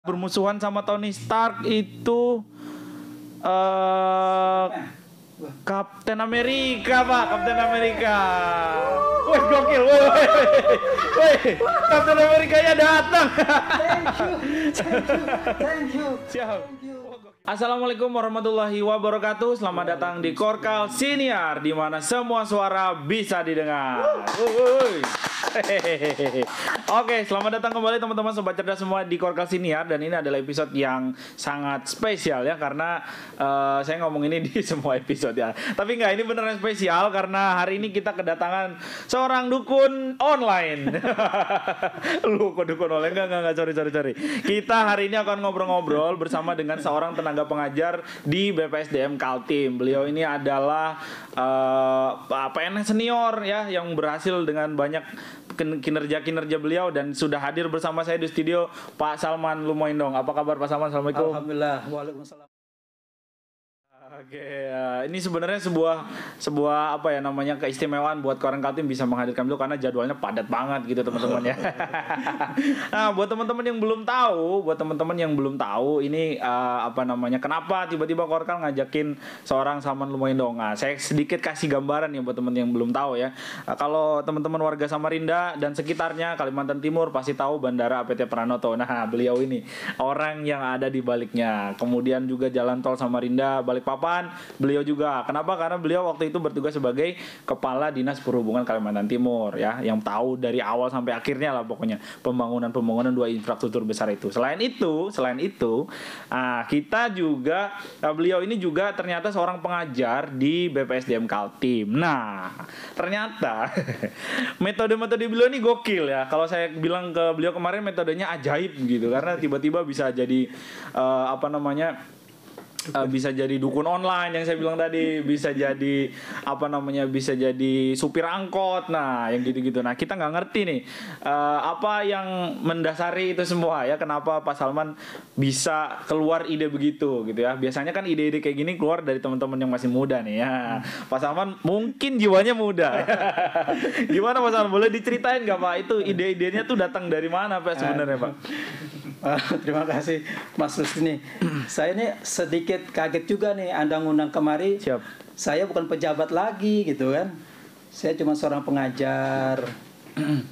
bermusuhan sama Tony Stark itu Kapten Amerika, Pak. Kapten Amerika. Wih, gokil. Wih. Kapten Amerikanya datang. Thank you. Siap. Assalamualaikum warahmatullahi wabarakatuh. Selamat datang di Korkal Siniar, di mana semua suara bisa didengar. Oke, selamat datang kembali teman-teman sobat cerdas semua di Korkal Siniar, dan ini adalah episode yang sangat spesial ya, karena saya ngomong ini di semua episode ya. Tapi enggak, ini beneran spesial karena hari ini kita kedatangan seorang dukun online. Lu kok dukun online? Enggak, sorry. Kita hari ini akan ngobrol-ngobrol bersama dengan seorang tenaga pengajar di BPSDM Kaltim. Beliau ini adalah PNS senior ya, yang berhasil dengan banyak kinerja beliau, dan sudah hadir bersama saya di studio Pak Salman Lumoindong. Apa kabar Pak Salman? Assalamualaikum. Alhamdulillah. Waalaikumsalam. Oke, ini sebenarnya sebuah apa ya namanya, keistimewaan buat orang Kaltim bisa menghadirkan beliau karena jadwalnya padat banget gitu teman-teman ya. Nah, buat teman-teman yang belum tahu ini apa namanya, kenapa tiba-tiba Korkal ngajakin seorang Salman Lumoindong. Nah, saya sedikit kasih gambaran ya buat teman yang belum tahu ya. Kalau teman-teman warga Samarinda dan sekitarnya Kalimantan Timur pasti tahu Bandara APT Pranoto. Nah, beliau ini orang yang ada di baliknya. Kemudian juga Jalan Tol Samarinda Balikpapan, beliau juga. Kenapa? Karena beliau waktu itu bertugas sebagai Kepala Dinas Perhubungan Kalimantan Timur ya, yang tahu dari awal sampai akhirnya lah pokoknya pembangunan dua infrastruktur besar itu. Selain itu, kita juga, beliau ini juga ternyata seorang pengajar di BPSDM Kaltim. Nah, ternyata metode-metode beliau ini gokil ya. Kalau saya bilang ke beliau kemarin, metodenya ajaib gitu, karena tiba-tiba bisa jadi bisa jadi dukun online yang saya bilang tadi, bisa jadi bisa jadi supir angkot, nah yang gitu-gitu. Nah, kita nggak ngerti nih apa yang mendasari itu semua ya, kenapa Pak Salman bisa keluar ide begitu gitu ya. Biasanya kan ide-ide kayak gini keluar dari teman-teman yang masih muda nih ya. Pak Salman mungkin jiwanya muda. Gimana Pak Salman, boleh diceritain nggak Pak, itu ide-idenya tuh datang dari mana Pak sebenarnya Pak? Terima kasih Mas Rusni. Saya ini sedikit kaget juga nih Anda ngundang kemari. Siap. Saya bukan pejabat lagi gitu kan. Saya cuma seorang pengajar.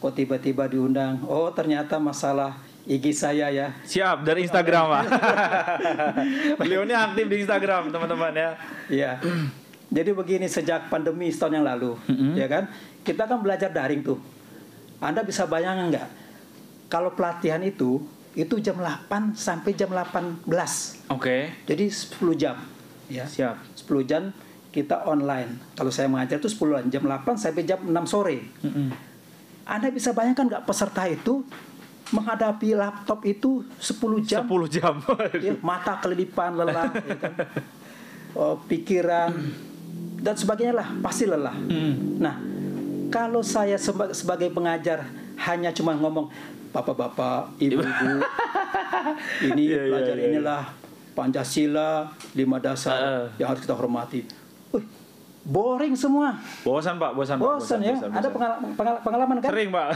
Kok tiba-tiba diundang? Oh, ternyata masalah IG saya ya. Siap, dari Instagram Pak. Beliau ini aktif di Instagram teman-teman ya. Iya. Jadi begini, sejak pandemi setahun yang lalu, ya kan, kita kan belajar daring tuh. Anda bisa bayangkan nggak? Kalau pelatihan itu jam 8 sampai jam 18. Oke. Jadi 10 jam. Ya. Siap. 10 jam kita online. Kalau saya mengajar itu 10 jam 8 sampai jam 6 sore. Anda bisa bayangkan nggak, peserta itu menghadapi laptop itu 10 jam. 10 jam. Ya, mata kelilipan, lelah, ya kan? Pikiran dan sebagainya lah, pasti lelah. Nah, kalau saya sebagai pengajar hanya cuma ngomong, bapak-bapak, ibu-ibu, ini belajar inilah Pancasila 5 dasar yang harus kita hormati. Boring semua. Bosan Pak, bosan ya. Ada pengalaman kan? Sering Pak.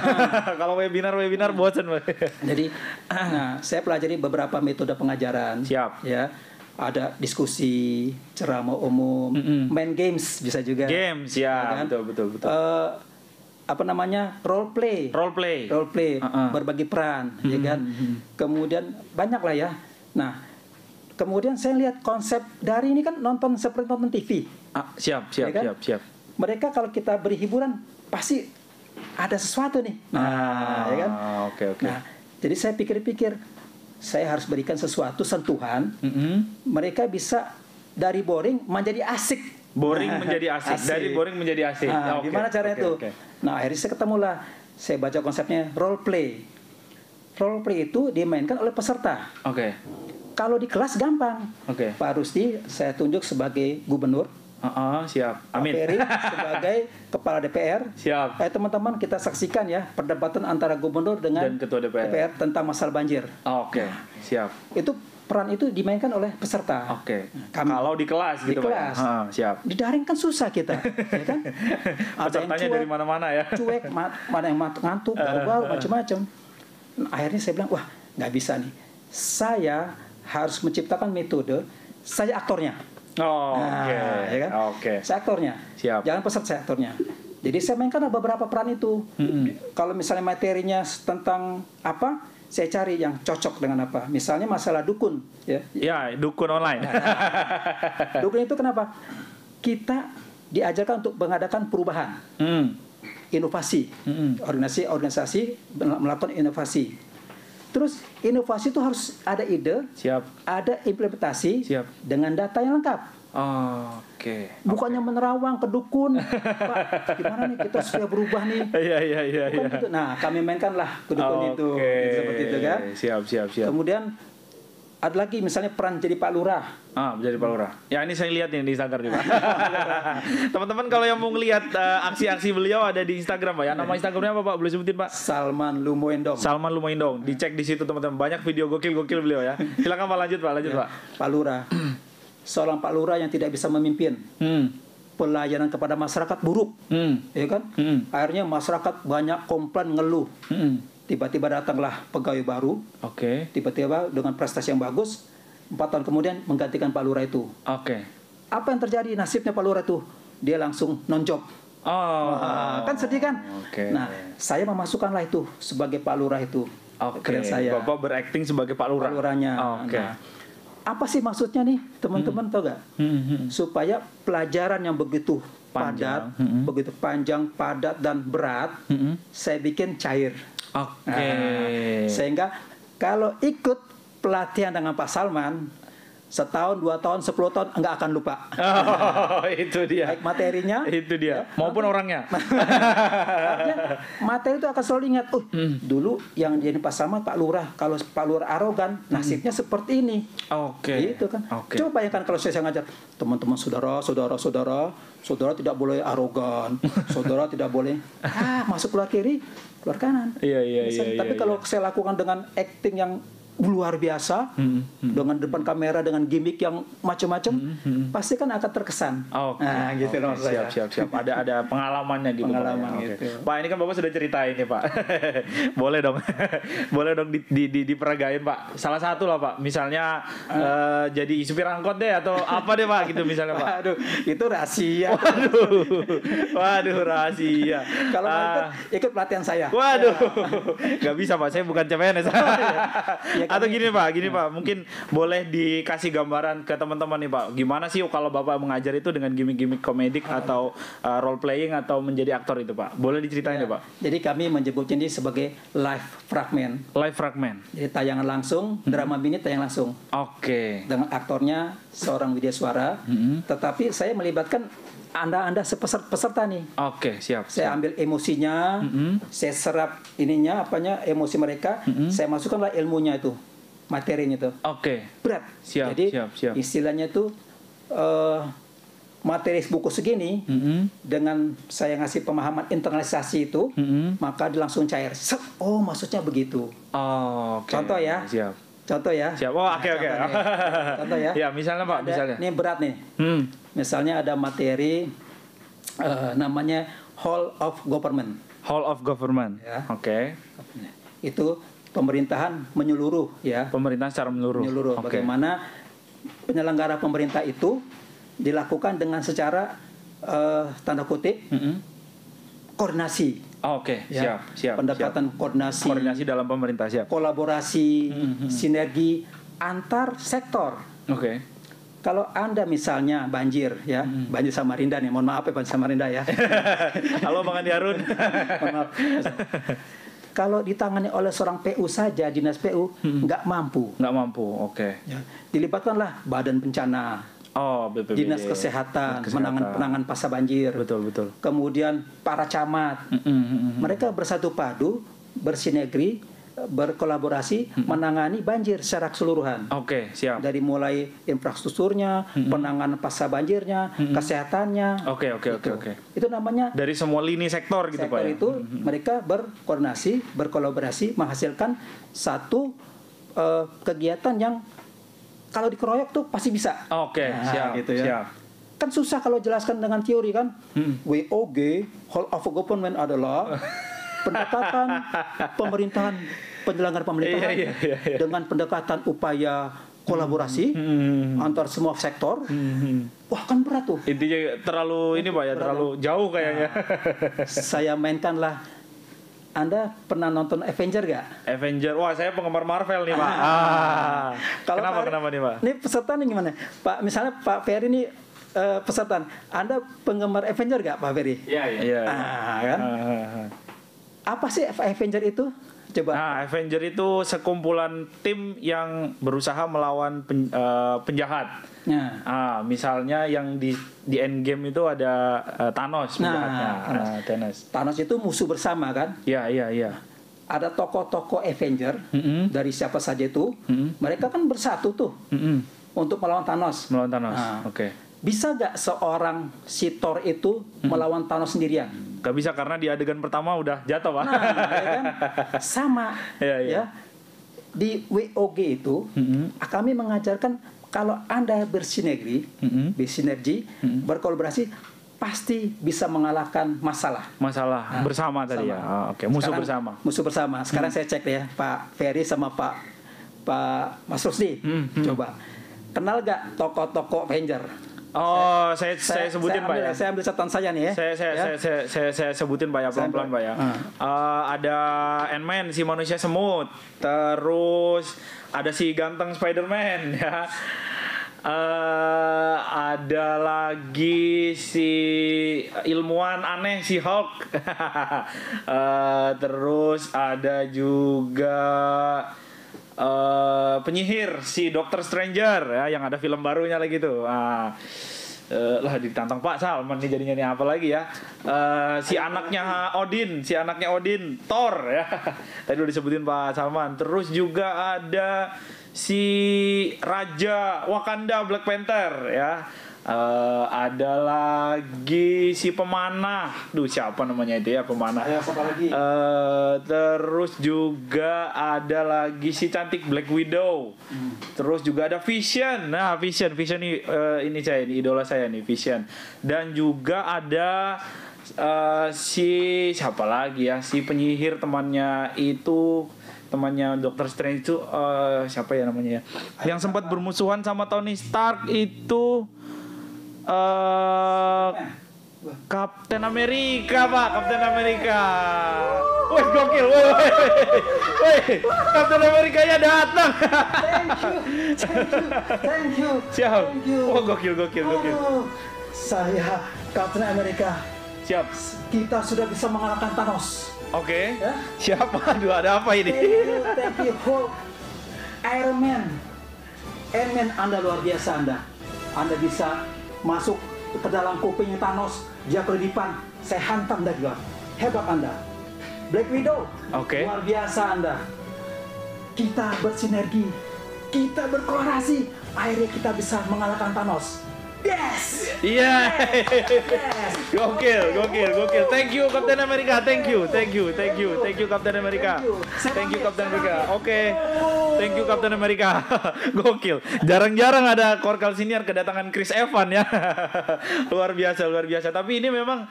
Kalau webinar bosan Pak. Jadi, saya pelajari beberapa metode pengajaran. Siap. Ya. Ada diskusi, ceramah umum, main games bisa juga. Games ya, kan? Betul. Role play, berbagi peran, ya kan. Kemudian banyak lah ya. Nah, kemudian saya lihat konsep dari ini kan seperti nonton TV. Siap. Mereka kalau kita beri hiburan pasti ada sesuatu nih. Ya kan. Oke. Nah, jadi saya pikir-pikir, saya harus berikan sesuatu sentuhan. Mereka bisa dari boring menjadi asik. Dari boring menjadi asik. Okay. Gimana caranya itu? Okay. Nah, akhirnya saya ketemulah. Saya baca konsepnya role play. Role play itu dimainkan oleh peserta. Oke. Kalau di kelas gampang. Oke. Pak Rusdi saya tunjuk sebagai gubernur. Siap. Amin. Pak Peri sebagai kepala DPR. Siap. Teman-teman, kita saksikan ya perdebatan antara gubernur dengan ketua DPR tentang masalah banjir. Oke. Siap. Itu peran itu dimainkan oleh peserta. Oke. Kalau di kelas gitu, di kelas. Siap. Di daring kan susah kita, ya kan? Pesertanya dari mana-mana ya. Cuek, mana yang ngantuk, baru macam-macam. Akhirnya saya bilang, wah, nggak bisa nih. saya harus menciptakan metode, saya aktornya. Oh, oke. Ya kan? Oke. Saya aktornya. Siap. Jangan pesan saya aktornya. Jadi saya mainkan beberapa peran itu. Kalau misalnya materinya tentang apa, saya cari yang cocok dengan apa. Misalnya masalah dukun, ya. Ya, dukun online. Dukun itu kenapa? Kita diajarkan untuk mengadakan perubahan, inovasi, organisasi melakukan inovasi. Terus inovasi itu harus ada ide, Siap. ada implementasi, Siap. dengan data yang lengkap. Oh, oke. Bukannya menerawang ke dukun, Pak, gimana nih kita supaya berubah nih? Iya. Bukan gitu. Nah, kami mainkanlah ke dukun itu, Oke. gitu, seperti itu kan. Siap. Kemudian ada lagi misalnya peran jadi Pak Lurah. Menjadi Pak Lurah. Ya, ini saya lihat nih di Instagram nih, Pak. Teman-teman kalau yang mau ngelihat aksi-aksi beliau ada di Instagram, Pak. Ya, nama Instagramnya apa, Pak? Boleh sebutin, Pak? Salman Lumoendong. Salman Lumoindong. Dicek di situ, teman-teman. Banyak video gokil-gokil beliau ya. Silakan Pak, lanjut, Pak. Pak. Pak Lurah. Seorang Pak Lurah yang tidak bisa memimpin. Pelayanan kepada masyarakat buruk, ya kan? Akhirnya masyarakat banyak komplain, ngeluh. Tiba-tiba datanglah pegawai baru. Oke. Tiba-tiba dengan prestasi yang bagus, 4 tahun kemudian menggantikan Pak Lurah itu. Oke. Apa yang terjadi nasibnya Pak Lurah itu? Dia langsung non-job. Kan sedih kan? Oke. Nah, saya memasukkanlah itu sebagai Pak Lurah itu. Oke. Saya. Bapak berakting sebagai Pak Lurah. Pak Lurahnya. Oke. Nah, apa sih maksudnya nih, teman-teman, tahu gak? Supaya pelajaran yang begitu padat, begitu panjang, padat dan berat, saya bikin cair. Oke. Sehingga kalau ikut pelatihan dengan Pak Salman, setahun, 2 tahun, 10 tahun enggak akan lupa. Oh, itu dia. Baik materinya, Itu dia. Maupun orangnya. artinya materi itu akan selalu ingat. Dulu yang jadi Pak Salman, Pak Lurah. Kalau Pak Lurah arogan, nasibnya seperti ini. Oke. Itu kan. Oke. Coba bayangkan kalau saya ngajar teman-teman, saudara tidak boleh arogan, saudara tidak boleh masuk keluar kiri, keluar kanan. Iya. Tapi kalau saya lakukan dengan acting yang luar biasa, dengan depan kamera, dengan gimmick yang macam-macam, pasti kan akan terkesan. Oke. Nah, gitu loh saya. Siap. Ada pengalamannya gitu. Pengalaman Pak. gitu. Pak, ini kan Bapak sudah ceritain nih, Pak. Boleh dong. Boleh dong diperagain, Pak. Salah satu lah, Pak. Misalnya jadi supir angkot deh atau apa deh, Pak, gitu misalnya, Pak. Waduh, itu rahasia. Waduh, rahasia. Kalau mau ikut pelatihan saya. Waduh. Gak bisa, Pak. Saya bukan CPNS. Ya, Atau gini Pak, mungkin boleh dikasih gambaran ke teman-teman nih, Pak. Gimana sih kalau Bapak mengajar itu dengan gimmick-gimmick komedik atau role playing atau menjadi aktor itu, Pak? Boleh diceritain ya, Pak? Jadi kami menyebutnya ini sebagai live fragment. Live fragment. Jadi tayangan langsung, drama mini tayang langsung. Oke. Dengan aktornya seorang widya suara, tetapi saya melibatkan Anda peserta nih. Oke, siap. Saya ambil emosinya, saya serap emosi mereka, saya masukkanlah ilmunya itu, materinya itu. Oke. Berat. Siap, Jadi siap. istilahnya itu materi buku segini, dengan saya ngasih pemahaman internalisasi itu, maka dia langsung cair. Oh, maksudnya begitu. Oh, oke. Contoh ya. Siap. Contoh ya. Siap. Oh, oke. Contoh ya. Ya, misalnya, Pak, misalnya. Ini berat nih. Misalnya ada materi namanya Whole of Government. Whole of government. Ya. Oke. Itu pemerintahan menyeluruh ya. Pemerintahan secara menyeluruh. Oke. Bagaimana penyelenggara pemerintah itu dilakukan dengan secara tanda kutip koordinasi. Oke, Ya. siap. Pendekatan koordinasi. Koordinasi dalam pemerintah, siap. Kolaborasi, sinergi antar sektor. Oke. Kalau Anda misalnya banjir ya, banjir Samarinda nih, mohon maaf ya banjir Samarinda ya. Halo Bang Andi Harun. Mohon maaf. Kalau ditangani oleh seorang PU saja, dinas PU nggak mampu. Nggak mampu, oke. Ya. Dilibatkanlah badan bencana, Oh, BPBD. dinas kesehatan, penanganan pasca banjir. Betul. Kemudian para camat, mereka bersatu padu, bersinergi, berkolaborasi, menangani banjir secara keseluruhan. Oke, siap. Dari mulai infrastrukturnya, penanganan pasca banjirnya, kesehatannya. Oke. Itu namanya Dari semua lini sektor gitu, sektor Pak. itu mereka berkoordinasi, berkolaborasi, menghasilkan satu kegiatan yang kalau dikeroyok tuh pasti bisa. Oke, siap. Gitu ya. Siap. Kan susah kalau jelaskan dengan teori kan. WOG, Whole of Government adalah pendekatan pemerintahan penyelenggara pemerintahan dengan pendekatan upaya kolaborasi antar semua sektor. Wah, kan berat tuh. Intinya terlalu ini Pak ya, terlalu jauh kayaknya. Saya mainkanlah. Anda pernah nonton Avenger gak? Avenger, wah saya penggemar Marvel nih Pak. Kenapa nih Pak? Ini peserta nih gimana? Pak, misalnya Pak Ferry ini peserta. Anda penggemar Avenger gak Pak Ferry? Iya. Kan? Apa sih Avenger itu? Coba. Nah, Avenger itu sekumpulan tim yang berusaha melawan penjahat. Misalnya yang di Endgame itu ada Thanos penjahatnya. Thanos itu musuh bersama kan? Iya. Ada tokoh-tokoh Avenger dari siapa saja itu, mereka kan bersatu tuh untuk melawan Thanos. Oke. Bisa gak seorang si Thor itu melawan Thanos sendirian? Gak bisa karena di adegan pertama udah jatuh Pak. Nah, ya kan? Sama. Ya. Di WOG itu kami mengajarkan kalau Anda bersinergi, berkolaborasi, pasti bisa mengalahkan masalah. Bersama tadi ya. Oke. Musuh bersama. Sekarang saya cek ya, Pak Ferry sama Pak Mas Rusdi. Coba. Kenal gak tokoh-tokoh Avenger? Oh, saya sebutin Pak ya. Saya ambil catatan saya nih ya. Saya sebutin Pak ya, pelan-pelan Pak ya. Ada Ant-Man, si manusia semut. Terus ada si ganteng Spider-Man ya. Ada lagi si ilmuwan aneh si Hulk. Terus ada juga penyihir si Doctor Stranger ya, yang ada film barunya lagi tuh. Lah ditantang Pak Salman nih jadinya nih, apa lagi ya? Si anaknya Odin, Thor ya. Tadi udah disebutin Pak Salman. Terus juga ada si Raja Wakanda Black Panther ya. Ada lagi si pemanah, siapa namanya itu ya, pemanah. Terus juga ada lagi si cantik Black Widow. Terus juga ada Vision. Nah, Vision ini idola saya nih, Vision. Dan juga ada si siapa lagi ya, si penyihir temannya Doctor Strange itu siapa ya namanya ya, yang sempat bermusuhan sama Tony Stark itu. Kapten Amerika Pak, Kapten Amerika. Wih, gokil. Wih, Kapten Amerikanya datang. Thank you. Siap. Oh, gokil. Saya Kapten Amerika. Siap. Kita sudah bisa mengalahkan Thanos. Oke. Ya? Siapa? Aduh, ada apa ini? Thank you. Hulk. Iron Man, Anda luar biasa Anda. Anda bisa masuk ke dalam kupingnya Thanos, dia keledipan, saya hantam dari luar. Hebat Anda. Black Widow, luar biasa Anda. Kita bersinergi, kita berkolaborasi, akhirnya kita bisa mengalahkan Thanos. Yes. Iya. Yes. Gokil. Thank you Captain America. Thank you Captain America. Thank you Captain America. Oke. Thank you Captain America. Gokil. Jarang-jarang ada Korkal Senior kedatangan Chris Evans ya. luar biasa. Tapi ini memang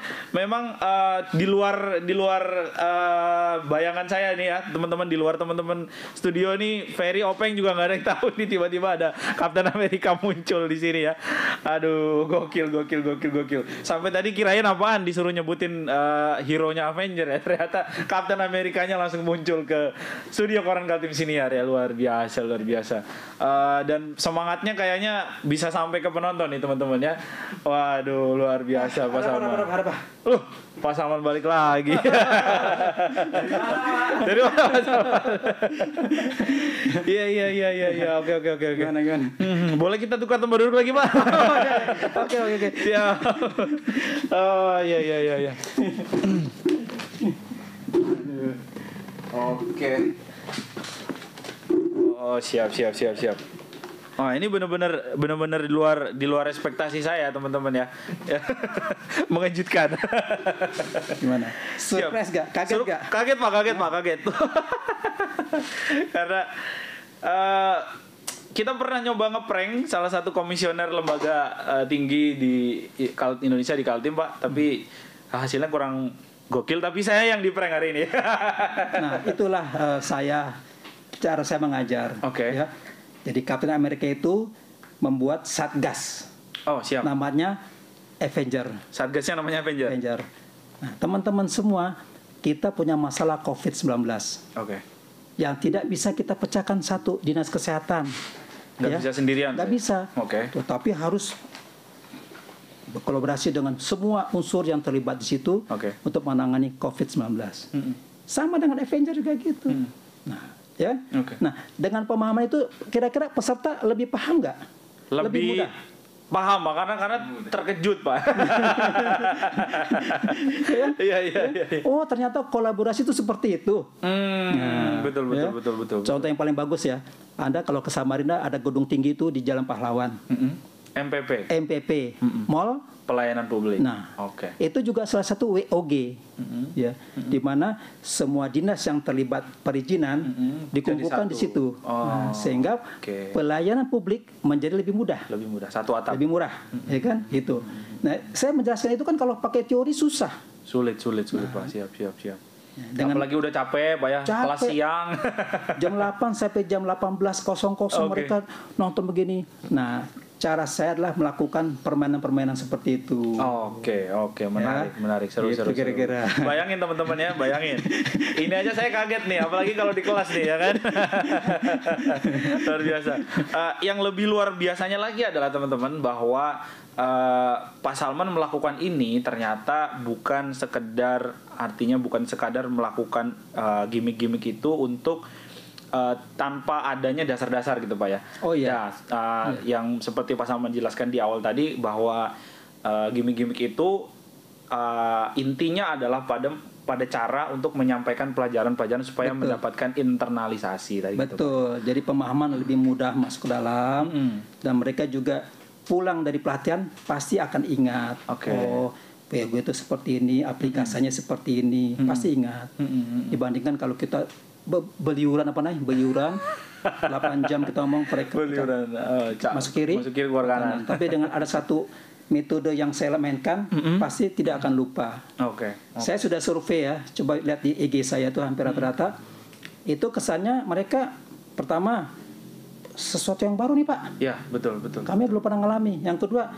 di luar bayangan saya nih ya, teman-teman, di luar teman-teman studio nih, Ferry Openg juga nggak ada yang tahu nih tiba-tiba ada Captain America muncul di sini ya. Aduh, gokil. Sampai tadi kirain apaan, disuruh nyebutin hero-nya Avenger ya. Ternyata Captain Amerikanya langsung muncul ke studio Koran Kaltim Siniar ya. Luar biasa. Dan semangatnya kayaknya bisa sampai ke penonton nih teman-teman ya. Waduh, luar biasa Pak Salman. Pak Salman balik lagi. Dari mana Pak Salman? Iya. Oke. Gimana? Boleh kita tukar tempat duduk lagi Pak? Oke. Siap. Oh iya. Oke. Oh siap. Oh ini benar-benar di luar ekspektasi saya teman-teman ya. Mengejutkan. Gimana? Surprise gak? Kaget gak? Kaget Pak. Karena kita pernah nyoba ngeprank salah satu komisioner lembaga tinggi di Indonesia di Kaltim Pak, tapi hasilnya kurang Gokil, tapi saya yang di prank hari ini. Nah, itulah cara saya mengajar. Oke. Ya. Jadi Captain America itu membuat satgas. Oh, siap. Namanya Avenger. Satgasnya namanya Avenger. Avenger. Nah, teman-teman semua, kita punya masalah COVID-19 Oke. yang tidak bisa kita pecahkan satu dinas kesehatan. Nggak bisa sendirian. Nggak bisa. Oke. Tetapi harus berkolaborasi dengan semua unsur yang terlibat di situ Oke. untuk menangani COVID-19. Sama dengan Avenger juga gitu. Nah, ya. Oke. Nah, dengan pemahaman itu kira-kira peserta lebih paham nggak? Lebih mudah. Paham Pak, karena terkejut Pak. Iya. Oh, ternyata kolaborasi itu seperti itu. Betul. Contoh yang paling bagus ya. Anda kalau ke Samarinda ada gedung tinggi itu di Jalan Pahlawan. MPP, Mall Pelayanan Publik. Nah, oke. Itu juga salah satu WOG, ya, di mana semua dinas yang terlibat perizinan dikumpulkan di situ, sehingga pelayanan publik menjadi lebih mudah. Lebih mudah, satu atap. Lebih murah, ya kan? Itu. Nah, saya menjelaskan itu kan kalau pakai teori susah. Sulit Pak. Siap. Dengan apalagi udah capek Pak ya, kelas siang. Jam 8 sampai jam 18.00 mereka nonton begini. Nah, cara saya adalah melakukan permainan-permainan seperti itu. Oke, menarik, seru. Kira-kira. Bayangin teman-teman ya, bayangin. Ini aja saya kaget nih, apalagi kalau di kelas nih ya kan. Luar biasa. Yang lebih luar biasanya lagi adalah teman-teman bahwa Pak Salman melakukan ini ternyata bukan sekadar melakukan gimmick-gimmick itu untuk tanpa adanya dasar-dasar gitu Pak ya. Oh iya. Yang seperti Pak Salman jelaskan di awal tadi bahwa gimmick-gimmick itu intinya adalah pada cara untuk menyampaikan pelajaran-pelajaran supaya mendapatkan internalisasi tadi. Betul. Jadi pemahaman lebih mudah masuk ke dalam dan mereka juga pulang dari pelatihan pasti akan ingat. Oh, PW itu seperti ini, aplikasinya seperti ini, pasti ingat. Dibandingkan kalau kita beliuran 8 jam kita ngomong masuk kiri keluar kanan. Tapi dengan ada satu metode yang saya mainkan pasti tidak akan lupa. Saya sudah survei ya, coba lihat di IG saya tuh hampir rata-rata itu kesannya mereka pertama sesuatu yang baru nih Pak. Ya, betul. Kami belum pernah ngalami. Yang kedua,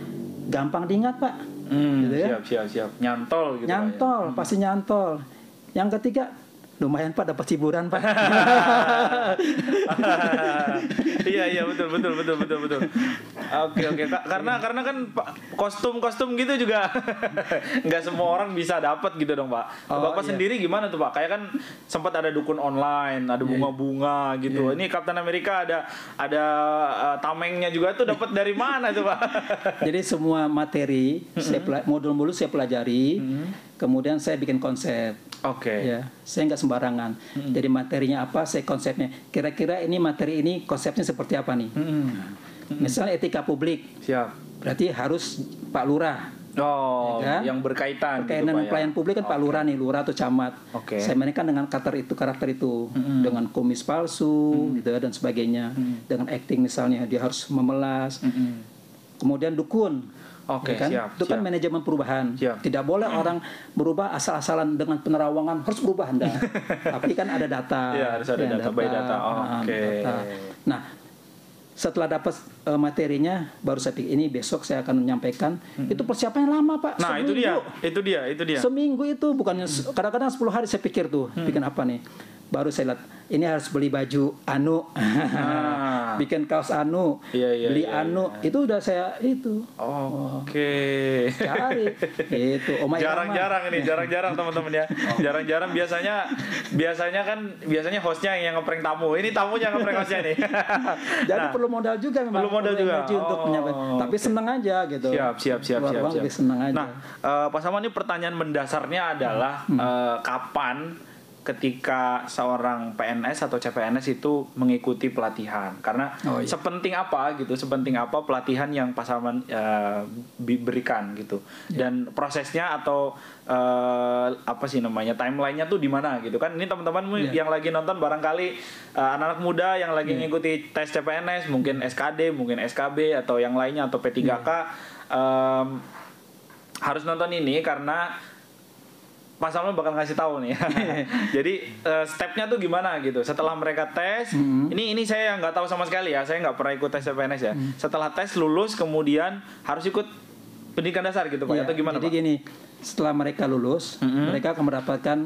gampang diingat Pak. Gitu ya? Siap. Nyantol gitu. Nyantol, pasti nyantol. Yang ketiga, lumayan Pak dapat hiburan Pak. Iya betul. Oke. Karena kan kostum gitu juga nggak semua orang bisa dapat gitu dong Pak. Bapak sendiri gimana tuh Pak? Kayak kan sempat ada dukun online, ada bunga-bunga gitu. Ini Captain America ada tamengnya juga tuh dapat dari mana tuh Pak? Jadi semua materi modul-modul saya pelajari. Kemudian saya bikin konsep. Ya, saya nggak sembarangan. Jadi materinya apa, saya konsepnya. Kira-kira ini materi ini konsepnya seperti apa nih? Misalnya etika publik. Siap. Berarti harus Pak Lurah. Ya kan? Yang berkaitan dengan pelayan publik kan Pak Lurah nih, Lurah atau camat. Saya mainkan dengan karakter itu, dengan kumis palsu, gitu dan sebagainya. Dengan acting misalnya dia harus memelas. Kemudian dukun. Siap. Itu kan manajemen perubahan. Tidak boleh orang berubah asal-asalan dengan penerawangan harus berubah Anda. Tapi kan ada data. Harus ada data. By data. Nah, setelah dapat materinya, baru saya pikir ini besok saya akan menyampaikan. Itu persiapannya lama Pak. Nah, itu dia. Seminggu itu bukannya kadang-kadang 10 hari saya pikir tuh bikin apa nih. Baru saya lihat ini harus beli baju bikin kaos beli itu udah saya itu. Cari itu. Jarang teman-teman ya. Jarang biasanya hostnya yang ngeprank tamu. Ini tamunya ngeprank hostnya nih. Jadi perlu modal juga memang. Untuk menyampaikan. Tapi senang aja gitu. Siap. Lebih senang aja. Nah, Pak Salman ini pertanyaan mendasarnya adalah kapan ketika seorang PNS atau CPNS itu mengikuti pelatihan, karena sepenting apa pelatihan yang Pak Salman berikan gitu, dan prosesnya atau timelinenya tuh di mana gitu kan. Ini teman-teman yang lagi nonton barangkali anak-anak muda yang lagi mengikuti tes CPNS, mungkin SKD, mungkin SKB atau yang lainnya atau P3K harus nonton ini karena Pak Samuel bakal ngasih tahu nih. Jadi stepnya tuh gimana gitu. Setelah mereka tes, ini saya nggak tahu sama sekali ya. Saya nggak pernah ikut tes CPNS ya. Setelah tes lulus, kemudian harus ikut pendidikan dasar gitu Pak. Iya, Atau gimana jadi Pak? gini, setelah mereka lulus, mereka akan mendapatkan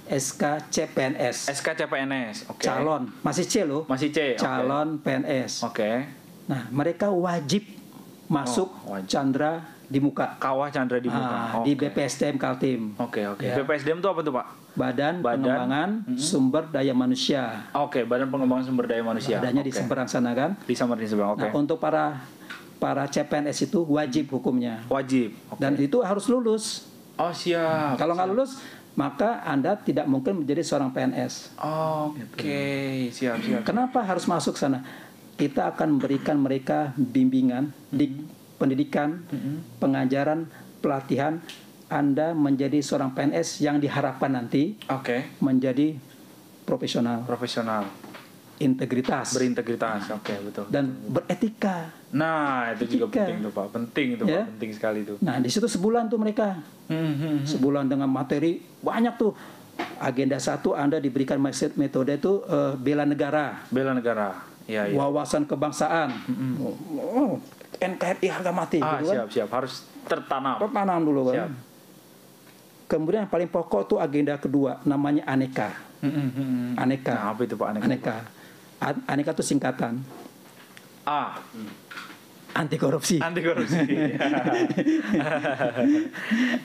SK CPNS. SK CPNS, oke. Calon, masih C loh. Masih C, oke. Calon PNS. Oke. Nah, mereka wajib masuk wajib. Chandra di muka. Kawah Chandra di muka. Di BPSDM Kaltim. Oke. Ya. BPSDM itu apa tuh Pak? Badan Pengembangan Sumber Daya Manusia. Oke, Badan Pengembangan Sumber Daya Manusia. Adanya di Oke. Seberang sana kan. Di Seberang, oke. Nah, untuk para CPNS itu wajib hukumnya. Wajib. Oke. Dan itu harus lulus. Oh, siap. Kalau nggak lulus, maka Anda tidak mungkin menjadi seorang PNS. Oke, siap. Kenapa harus masuk sana? Kita akan memberikan mereka bimbingan di pendidikan, pengajaran, pelatihan. Anda menjadi seorang PNS yang diharapkan nanti Oke. menjadi profesional, integritas, Berintegritas. Oke, betul. dan beretika. Nah, itu juga Etika. penting tuh Pak. Penting itu Ya. Pak, penting sekali itu. Nah, di situ sebulan tuh mereka, sebulan dengan materi banyak tuh. Agenda 1 Anda diberikan metode itu bela negara, Bela negara. Iya. wawasan kebangsaan, NKRI harga mati, gitu kan. Siap. Harus tertanam. Tertanam dulu kan. Siap. Kemudian yang paling pokok tuh agenda kedua, namanya aneka. Aneka. Nah, apa itu Pak aneka? Aneka. Aneka itu singkatan A. anti korupsi. Anti korupsi.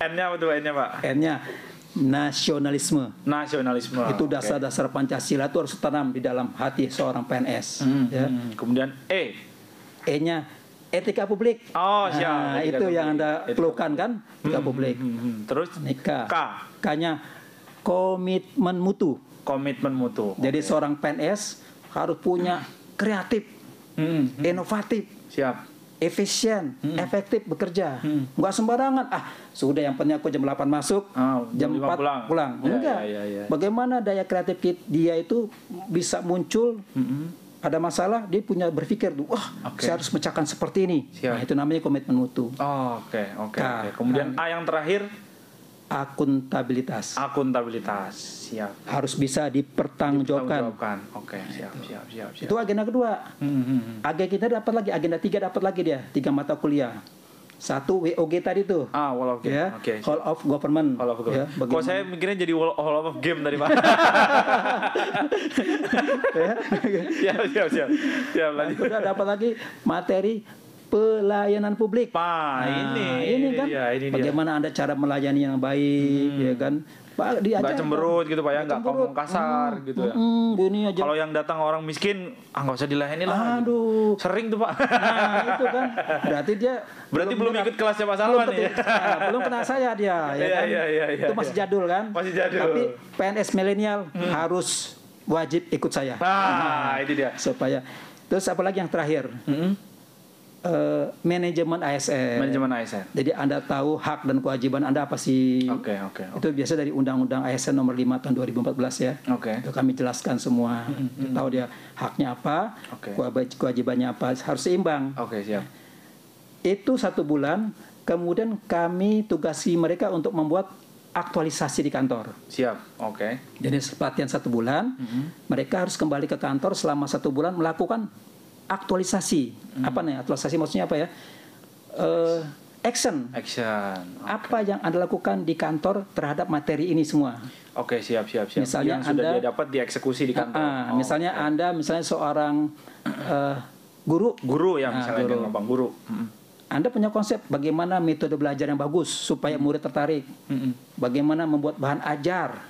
N-nya apa tuh N-nya Pak? N-nya nasionalisme. Nasionalisme. Itu Oke. dasar-dasar Pancasila itu harus tertanam di dalam hati seorang PNS. Ya. Kemudian E. E-nya etika publik. Oh, siap. Nah, Etika itu publik. yang Anda Etika perlukan kan? Etika publik. Terus Aneka. K. K-nya komitmen mutu. Komitmen mutu. Jadi seorang PNS harus punya kreatif, inovatif, Siap. efisien, efektif bekerja. Nggak sembarangan. Sudah yang penting aku jam 8 masuk, jam 4 pulang. Ya, Enggak. ya. Bagaimana daya kreatif dia itu bisa muncul? Ada masalah, dia punya berpikir, saya harus mecahkan seperti ini. Siap. Nah, itu namanya komitmen mutu. Oke. K. Kemudian A yang terakhir, Akuntabilitas. akuntabilitas. Siap. Harus bisa dipertanggungjawabkan. Oke, siap. Itu agenda kedua. Agenda kita dapat lagi, agenda 3 dapat lagi dia, 3 mata kuliah. 1 WOG tadi tuh. Wall of game. Ya, Oke. Whole of Government. Wall of game. Ya, Kok bagaimana- saya mikirnya jadi wall of game tadi Pak. Siap. Lanjut. Udah dapat lagi materi pelayanan publik. Pak, ini kan dia. bagaimana Anda cara melayani yang baik, ya kan? Pak, Nggak cemberut gitu Pak ya, nggak ngomong kasar gitu ya. Ini aja. Kalau yang datang orang miskin, nggak usah dilayani lah. Gitu. Aduh. Sering tuh Pak. Nah, itu kan. Berarti belum ikut kelasnya Pak Salman ya. Belum kena saya dia, ya kan? Iya. Itu masih jadul kan? Masih jadul. Tapi PNS milenial harus wajib ikut saya. Itu dia. Supaya. Terus apa lagi yang terakhir? Manajemen ASN. Manajemen ASN. Jadi Anda tahu hak dan kewajiban Anda apa sih? Oke. Itu biasa dari Undang-Undang ASN nomor 5 tahun 2014 ya. Oke. Itu kami jelaskan semua. Tahu dia haknya apa, Oke. kewajibannya apa, harus seimbang. Oke, siap. Itu 1 bulan, kemudian kami tugasi mereka untuk membuat aktualisasi di kantor. Siap. Oke. Jadi pelatihan 1 bulan, mereka harus kembali ke kantor selama 1 bulan melakukan aktualisasi. Apa nih aktualisasi maksudnya apa ya? Action. Apa yang Anda lakukan di kantor terhadap materi ini semua? Oke, siap. Misalnya yang sudah Anda- dia dapat dieksekusi di kantor. Misalnya Anda seorang guru. Guru ya, misalnya guru. yang gampang guru. Anda punya konsep bagaimana metode belajar yang bagus supaya murid tertarik. Bagaimana membuat bahan ajar.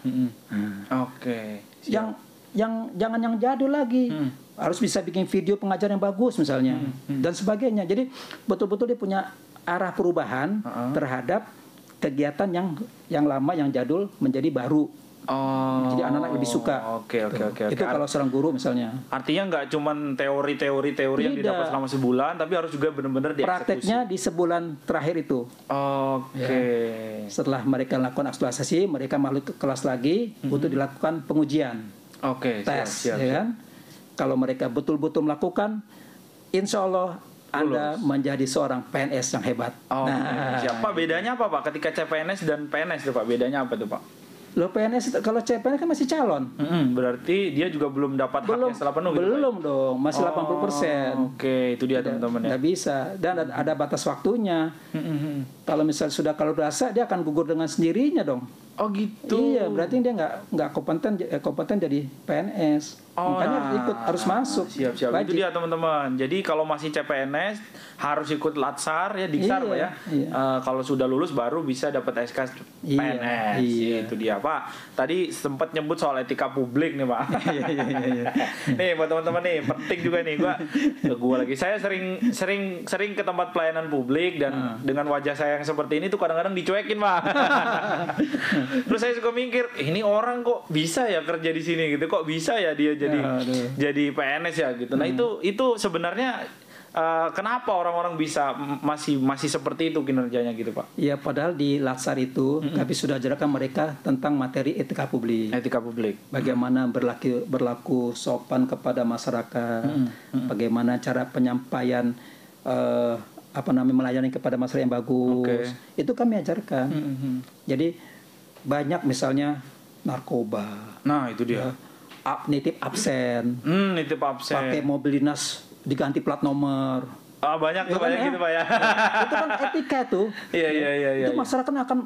Oke. Yang jangan yang jadul lagi. Harus bisa bikin video pengajaran yang bagus misalnya dan sebagainya. Jadi betul-betul dia punya arah perubahan terhadap kegiatan yang lama yang jadul menjadi baru. Jadi anak-anak lebih suka. Oke. Itu kalau seorang guru misalnya. Artinya nggak cuman teori yang Tidak. didapat selama sebulan, tapi harus juga benar-benar dieksekusi. Prakteknya di sebulan terakhir itu. Oke. Setelah mereka lakukan aktualisasi, mereka masuk ke kelas lagi untuk dilakukan pengujian, Oke. tes, Siap. ya kan? Kalau mereka betul-betul melakukan, insya Allah Anda menjadi seorang PNS yang hebat. Siapa bedanya apa Pak? Ketika CPNS dan PNS tuh Pak, bedanya apa tuh Pak? Lo PNS kalau CPNS kan masih calon. Berarti dia juga belum dapat haknya setelah penuh gitu, Pak? Belum dong, masih 80%. Oke, itu dia teman-teman ya. Nggak bisa, dan ada batas waktunya. Kalau misalnya sudah kalau berasa, dia akan gugur dengan sendirinya dong. Oh gitu. Iya, berarti dia nggak kompeten jadi PNS. Makanya harus masuk. Siap. Itu dia teman-teman. Jadi kalau masih CPNS harus ikut Latsar ya, Diksar Pak ya. Iya. Kalau sudah lulus baru bisa dapat SK PNS. Iya. Itu dia Pak. Tadi sempat nyebut soal etika publik nih Pak. Iya. Nih buat teman-teman nih, penting juga nih gua lagi. Saya sering ke tempat pelayanan publik dan dengan wajah saya yang seperti ini tuh kadang-kadang dicuekin Pak. Terus saya suka mikir, ini orang kok bisa ya kerja di sini gitu, kok bisa ya dia jadi PNS ya gitu. Nah itu sebenarnya kenapa orang-orang bisa masih seperti itu kinerjanya gitu Pak? Ya padahal di Latsar itu kami sudah ajarkan mereka tentang materi etika publik. Etika publik. Bagaimana berlaku sopan kepada masyarakat, bagaimana cara penyampaian melayani kepada masyarakat yang bagus. Itu kami ajarkan. Jadi banyak misalnya narkoba. Nah itu dia. Nitip absen. Nitip absen. Pakai mobil dinas diganti plat nomor. Banyak tuh banyak gitu Pak ya. Itu kan etika tuh. Iya. Itu masyarakat akan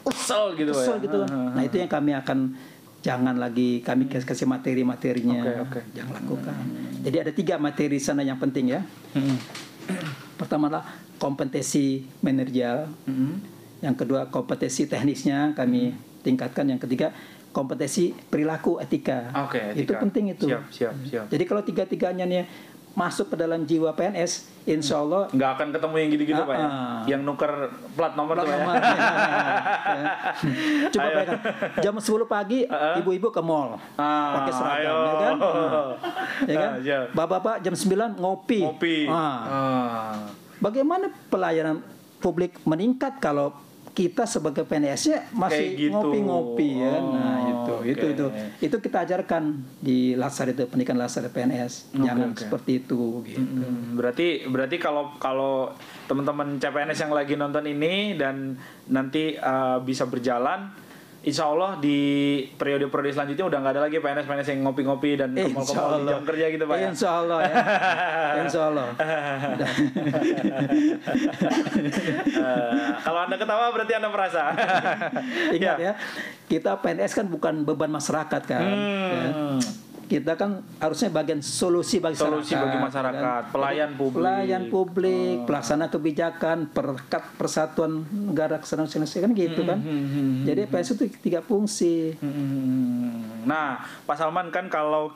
kesel gitu Pak. Gitu. Nah itu yang kami akan jangan lagi kami kasih materi-materinya. Jangan lakukan. Jadi ada 3 materi sana yang penting ya. Pertama adalah kompetensi manajerial. Yang kedua kompetensi teknisnya kami tingkatkan. Yang ketiga kompetensi perilaku etika. Etika. Itu penting itu. Siap. Jadi kalau 3-tiganya nih masuk ke dalam jiwa PNS, insya Allah nggak akan ketemu yang gitu-gitu Pak ya? Yang nuker plat nomor tuh ya. Coba bayangkan, jam 10 pagi ibu-ibu ke mall pakai seragam, ya kan? Ya kan? Bapak-bapak jam 9 ngopi. Bagaimana pelayanan publik meningkat kalau kita sebagai PNS-nya masih ngopi-ngopi ya. Nah, itu kita ajarkan di Latsar itu, pendidikan Latsar PNS. Jangan seperti itu gitu. Berarti kalau teman-teman CPNS yang lagi nonton ini dan nanti bisa berjalan, insya Allah di periode-periode selanjutnya udah nggak ada lagi PNS yang ngopi-ngopi dan kemol-kemol di jam kerja gitu Pak ya? Insya Allah ya. Insya Allah. Kalau Anda ketawa berarti Anda merasa. Ingat ya, kita PNS kan bukan beban masyarakat kan. Ya. Kita kan harusnya bagian solusi bagi masyarakat, kan? Pelayan publik, pelaksana kebijakan, perekat persatuan negara kesatuan kan gitu kan. Jadi PNS itu 3 fungsi. Nah, Pak Salman kan kalau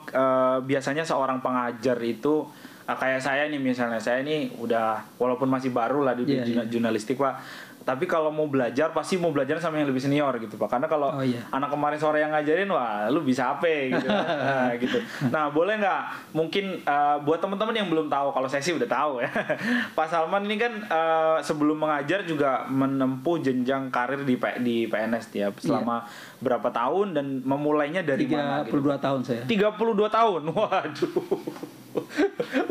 biasanya seorang pengajar itu kayak saya nih misalnya, saya ini udah walaupun masih baru lah di jurnalistik Pak. Tapi kalau mau belajar pasti mau belajar sama yang lebih senior gitu Pak. Karena kalau anak kemarin sore yang ngajarin, wah lu bisa apa gitu. Gitu. Nah boleh nggak mungkin buat teman-teman yang belum tahu, kalau saya sih udah tahu ya. Pak Salman ini kan sebelum mengajar juga menempuh jenjang karir di PNS dia selama berapa tahun dan memulainya dari mana? 32 gitu. Tahun saya. 32 tahun, waduh.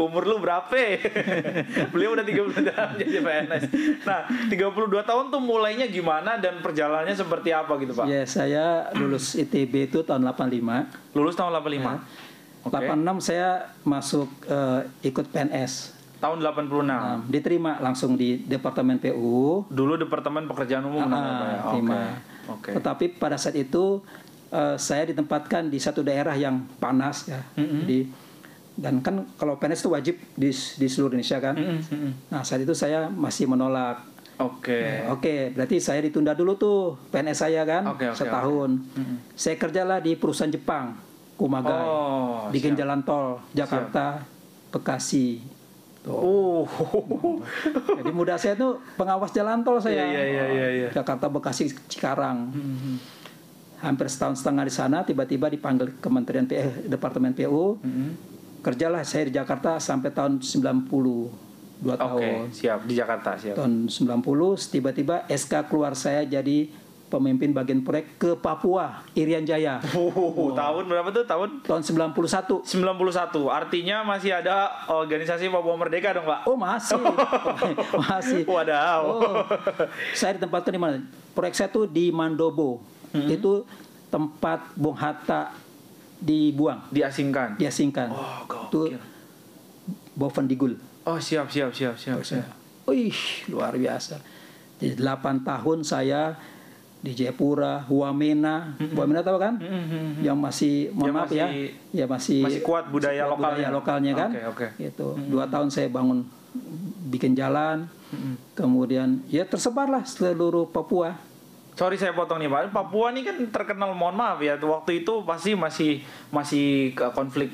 Umur lu berapa? Beliau udah 30 tahun jadi PNS. Nah, 32 tahun tuh mulainya gimana dan perjalanannya seperti apa gitu, Pak? Ya, saya lulus ITB itu tahun 85. Lulus tahun 85. Ya. 86 saya masuk ikut PNS. Tahun 86. Diterima langsung di Departemen PU. Dulu Departemen Pekerjaan Umum namanya, Pak ya. Oke. Tetapi pada saat itu saya ditempatkan di satu daerah yang panas ya. Dan kan kalau PNS itu wajib di seluruh Indonesia kan. Nah saat itu saya masih menolak. Oke, berarti saya ditunda dulu tuh PNS saya kan setahun. Saya kerjalah di perusahaan Jepang, Kumagai, bikin jalan tol Jakarta, Bekasi. Jadi muda saya tuh pengawas jalan tol saya. Jakarta, Bekasi, Cikarang. Hampir setahun setengah di sana, tiba-tiba dipanggil Kementerian Departemen PU. Kerjalah saya di Jakarta sampai tahun 92 tahun. Siap, di Jakarta, siap. Tahun 90 tiba-tiba SK keluar saya jadi pemimpin bagian proyek ke Papua, Irian Jaya. Tahun berapa tuh? Tahun 91. 91. Artinya masih ada organisasi Papua Merdeka dong, Pak? Oh, masih. Masih. Wadaw. Saya ditempatkan di mana? Proyek saya tuh di Mandobo. itu tempat Bung Hatta dibuang, Diasingkan. diasingkan. Oh, Itu gokil. Bovendigul. Oh, siap. Wih, luar biasa. Jadi 8 tahun saya di Jayapura, Wamena. Wamena tahu kan? Yang masih, mohon maaf ya, masih kuat budaya lokalnya kan. Oke. Gitu. 2 tahun saya bangun, bikin jalan. Kemudian ya tersebarlah seluruh Papua. Sorry saya potong nih Pak. Papua nih kan terkenal, mohon maaf ya, waktu itu pasti masih konflik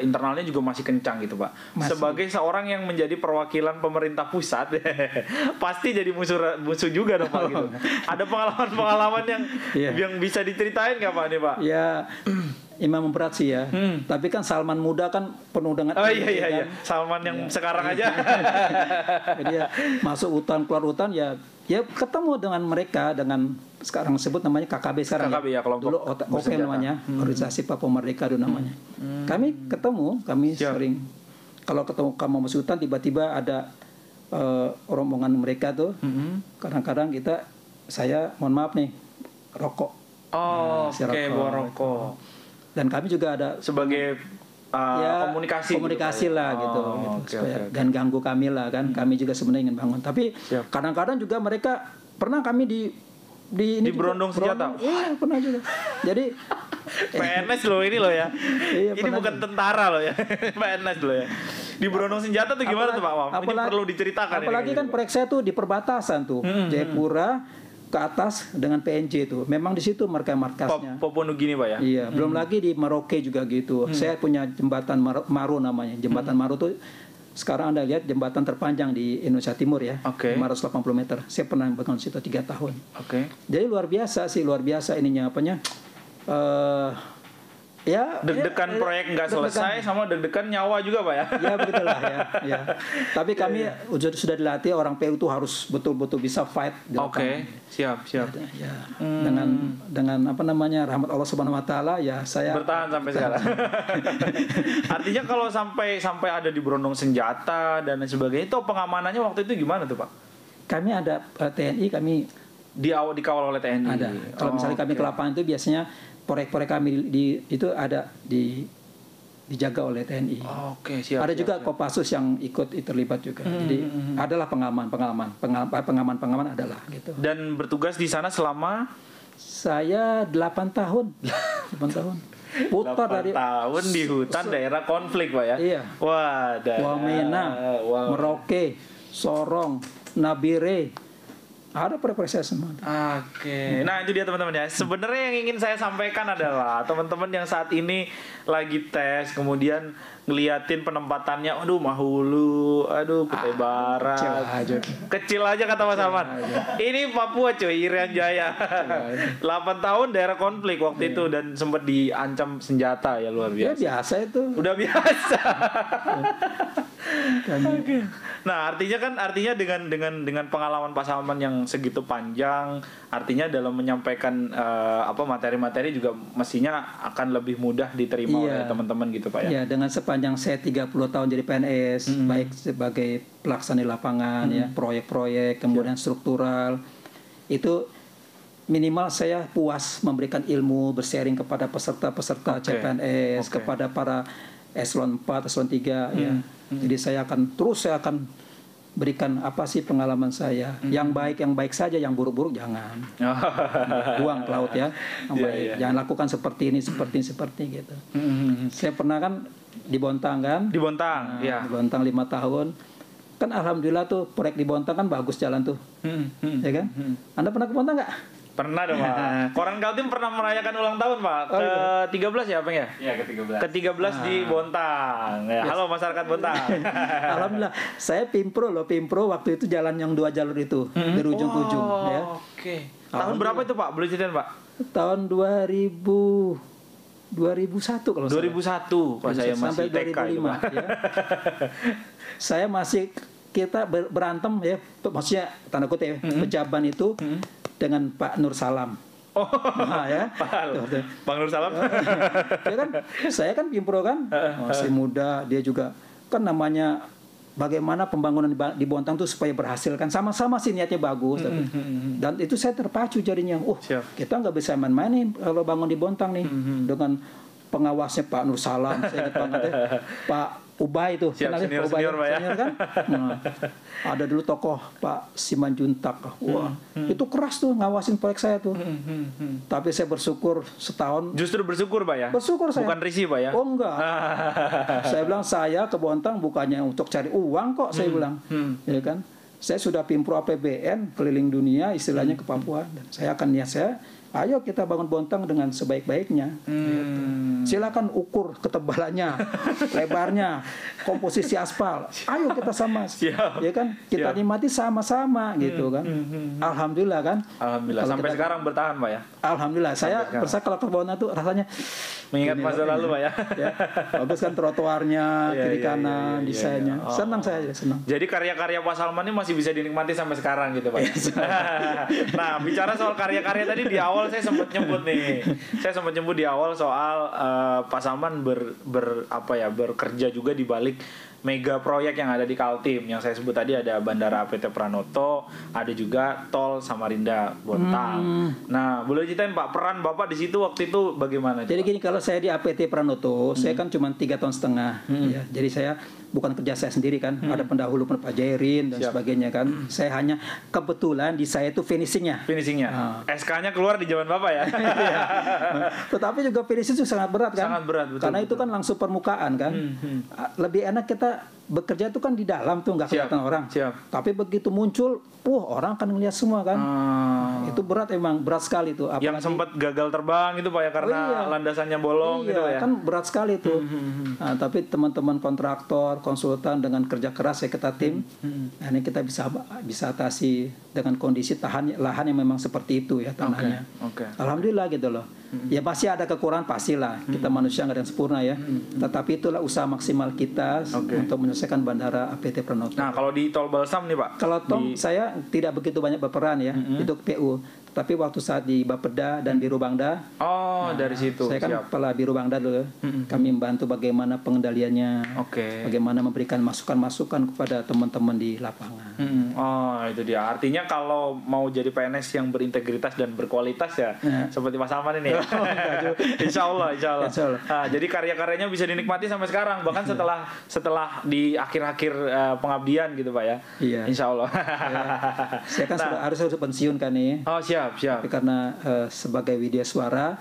internalnya juga masih kencang gitu Pak. Masih. Sebagai seorang yang menjadi perwakilan pemerintah pusat, pasti jadi musuh juga dong Pak gitu. Ada pengalaman-pengalaman yang bisa diceritain nggak Pak nih Pak? Ya Imam berat sih ya. Tapi kan Salman muda kan penuh dengan Oh iya. Salman yang sekarang aja. Jadi ya masuk hutan keluar hutan ya ketemu dengan mereka, dengan sekarang sebut namanya KKB sekarang. KKB ya, kelompok dulu OPM namanya, Organisasi Papua Merdeka dulu namanya. Kami sering kalau ketemu kamu masuk hutan tiba-tiba ada rombongan mereka tuh. Kadang-kadang saya mohon maaf nih rokok. Oh, oke, bawa rokok. Dan kami juga ada sebagai komunikasi lah gitu, supaya dan ganggu kami lah kan. Kami juga sebenarnya ingin bangun, tapi kadang-kadang juga mereka pernah kami di berondong senjata. Iya, pernah juga. Jadi PNS loh ini loh ya. Iya, ini bukan tentara loh ya. PNS loh ya. Di berondong senjata tuh gimana tuh Pak Wam? Ini perlu diceritakan. Apalagi kan proyek saya tuh di perbatasan tuh, Jayapura ke atas dengan PNJ itu. Memang di situ markasnya. Papua Nugini Pak ya. Iya, belum lagi di Merauke juga gitu. Saya punya jembatan Maru namanya. Jembatan Maru tuh sekarang Anda lihat jembatan terpanjang di Indonesia Timur ya. 580 meter. Saya pernah bangun situ 3 tahun. Jadi luar biasa ininya apanya? Deg-degan proyek nggak selesai sama deg-degan nyawa juga Pak ya. Ya begitulah ya. Tapi kami sudah dilatih, orang PU itu harus betul-betul bisa fight. Siap. Ya. Dengan apa namanya, rahmat Allah Subhanahu Wa Taala ya saya bertahan sampai sekarang. Artinya kalau sampai ada di berondong senjata dan lain sebagainya, itu pengamanannya waktu itu gimana tuh Pak? Kami ada TNI, kami dikawal oleh TNI. Ada. Kalau misalnya kami ke lapangan itu biasanya proyek-proyek kami itu ada dijaga oleh TNI. Siap. Ada juga Kopassus yang ikut terlibat juga. Jadi adalah pengaman adalah gitu. Dan bertugas di sana selama saya 8 tahun. 8 tahun. Putar 8 tahun di hutan daerah konflik Pak ya. Iya. Wamena, Merauke, Sorong, Nabire. Ada proses semua. Nah itu dia teman-teman ya. Sebenarnya yang ingin saya sampaikan adalah teman-teman yang saat ini lagi tes, kemudian ngeliatin penempatannya, aduh Mahulu, aduh Kutai Barat, kecil aja kata Mas Salman. Ini Papua cuy, Irian Jaya. 8 tahun daerah konflik waktu itu dan sempat diancam senjata ya, luar biasa. Ya biasa itu. Udah biasa. Nah artinya dengan pengalaman Pak Salman yang segitu panjang, artinya dalam menyampaikan materi-materi juga mestinya akan lebih mudah diterima oleh teman-teman gitu Pak ya. Iya, dengan sepanjang saya 30 tahun jadi PNS, baik sebagai pelaksana di lapangan ya, proyek-proyek, kemudian struktural, itu minimal saya puas memberikan ilmu, bersharing kepada peserta-peserta CPNS, kepada para eselon 4, eselon 3 ya. Jadi saya akan berikan apa sih pengalaman saya, yang baik saja, yang buruk jangan. Buang ke laut ya. Jangan lakukan seperti ini gitu. Saya pernah kan di Bontang kan? Di Bontang, Di Bontang 5 tahun. Kan alhamdulillah tuh proyek di Bontang kan bagus jalan tuh. Ya kan? Anda pernah ke Bontang enggak? Pernah dong Pak. Koran Kaltim pernah merayakan ulang tahun Pak. Ke-13 ya Bang ya? Iya ke-13. Ke-13 di Bontang. Ya, halo masyarakat Bontang. Alhamdulillah. Saya Pimpro waktu itu jalan yang 2 jalur itu dari ujung ke ujung ya. Tahun berapa itu Pak? Boleh ceritain Pak? Tahun 2001 kalau 2001 kalau saya masih sampai TK 2005 itu, ya. Saya masih kita berantem ya, maksudnya tanda kutip pejaban itu dengan Pak Nur Salam. Ya. Bang Nur Salam. Ya kan, saya kan Pimpro kan, masih muda, dia juga kan namanya bagaimana pembangunan di Bontang itu supaya berhasil kan, sama-sama sih niatnya bagus. Dan itu saya terpacu jadinya. Siap. Kita nggak bisa main-main nih kalau bangun di Bontang nih dengan pengawasnya Pak Nur Salam, saya ingat banget ya. Pak Ubay itu, Siap, kenal ya, Pak Ubay senior, Pak ya. senior kan? Nah, ada dulu tokoh Pak Simanjuntak. Wah, itu keras tuh ngawasin proyek saya tuh. Tapi saya bersyukur setahun. Justru bersyukur Pak ya? Bersyukur saya. Bukan risih Pak ya? Oh enggak. Saya bilang saya ke Bontang bukannya untuk cari uang kok, saya bilang. Ya kan? Saya sudah pimpro APBN keliling dunia istilahnya ke Papua. Dan saya akan niat saya, ayo kita bangun Bontang dengan sebaik-baiknya. Gitu. Silakan ukur ketebalannya, lebarnya, komposisi aspal. Ayo kita sama, Siap. ya kan? Kita nikmati sama-sama gitu kan. Alhamdulillah kan. Alhamdulillah. Kalau Sampai kita- sekarang bertahan Pak ya? Alhamdulillah. Saya sekarang. berasa kalau ke Bontang tuh rasanya Mengingat gini masa loh, lalu Pak ya? ya. Bagus kan trotoarnya, Iya, kiri iya, kanan, iya, iya, desainnya. iya. Oh. Senang saya, senang. Jadi karya-karya Pak Salman ini masih bisa dinikmati sampai sekarang gitu Pak. Nah, bicara soal karya-karya tadi di awal saya sempat nyebut nih. Saya sempat nyebut di awal soal Pak Salman bekerja juga di balik mega proyek yang ada di Kaltim. Yang saya sebut tadi ada Bandara APT Pranoto, ada juga Tol Samarinda Bontang. Nah, boleh ceritain Pak peran Bapak di situ waktu itu bagaimana? Jadi gini, kalau saya di APT Pranoto, saya kan cuma 3,5 tahun. Ya. Jadi saya bukan kerja saya sendiri kan, ada pendahulu Pak Jairin dan Siap. sebagainya kan. Saya hanya kebetulan di saya itu finishingnya. Finishingnya, SK-nya keluar di zaman Bapak ya? Iya. Tetapi juga finishing itu sangat berat kan. Sangat berat, betul, Karena itu kan langsung permukaan kan. Lebih enak kita bekerja itu kan di dalam tuh nggak Siap, kelihatan orang. siap. Tapi begitu muncul, orang akan melihat semua kan. Itu berat, emang berat sekali tuh. Yang sempat gagal terbang itu Pak ya karena iya. landasannya bolong gitu Pak ya? Kan berat sekali tuh. Nah, tapi teman-teman kontraktor, konsultan dengan kerja keras ya kita tim, nah, ini kita bisa atasi dengan kondisi lahan yang memang seperti itu ya tanahnya. Oke. Alhamdulillah gitu loh. Ya pasti ada kekurangan pastilah. Kita manusia nggak ada yang sempurna ya. Tetapi itulah usaha maksimal kita untuk menyelesaikan bandara APT Pranoto. Nah kalau di Tol Balsam nih Pak, Kalau Tom saya tidak begitu banyak berperan ya itu PU. Tapi waktu saat di Bapeda dan Biro Bangda, dari situ. saya kan Siap. kepala Biro Bangda dulu. Kami membantu bagaimana pengendaliannya, Oke. bagaimana memberikan masukan-masukan kepada teman-teman di lapangan. Oh itu dia. Artinya kalau mau jadi PNS yang berintegritas dan berkualitas ya, seperti Mas Salman ini. Ya? Insya Allah, insya Allah. Insya Allah. Nah, jadi karya-karyanya bisa dinikmati sampai sekarang, bahkan setelah di akhir-akhir pengabdian gitu Pak ya. Iya. Insya Allah. Saya kan harus pensiun kan nih. Oh siap. Tapi karena sebagai widya suara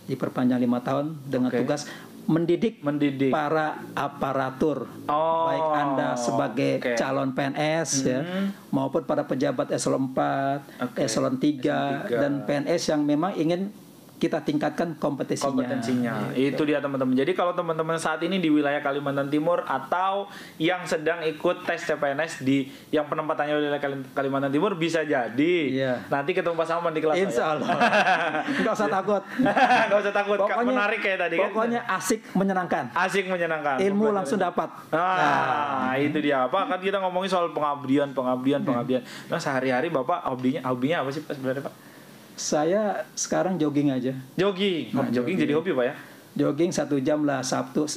diperpanjang 5 tahun dengan tugas mendidik para aparatur, baik Anda sebagai calon PNS ya, maupun para pejabat eselon 4, eselon 3 dan PNS yang memang ingin kita tingkatkan kompetensinya. Itu dia teman-teman. Jadi kalau teman-teman saat ini di wilayah Kalimantan Timur atau yang sedang ikut tes CPNS di yang penempatannya di wilayah Kalimantan Timur bisa jadi nanti ketemu Pak Salman di kelas. Insya Allah. Nggak usah takut. Nggak usah takut. Menarik kayak tadi kan. Pokoknya asik menyenangkan. Asik menyenangkan. Ilmu langsung dapat. Itu dia. Pak kan kita ngomongin soal pengabdian. Nah sehari-hari Bapak hobinya apa sih Pak sebenarnya Pak? Saya sekarang jogging aja. Jogging. Jogging jadi hobi Pak ya? Jogging 1 jam lah,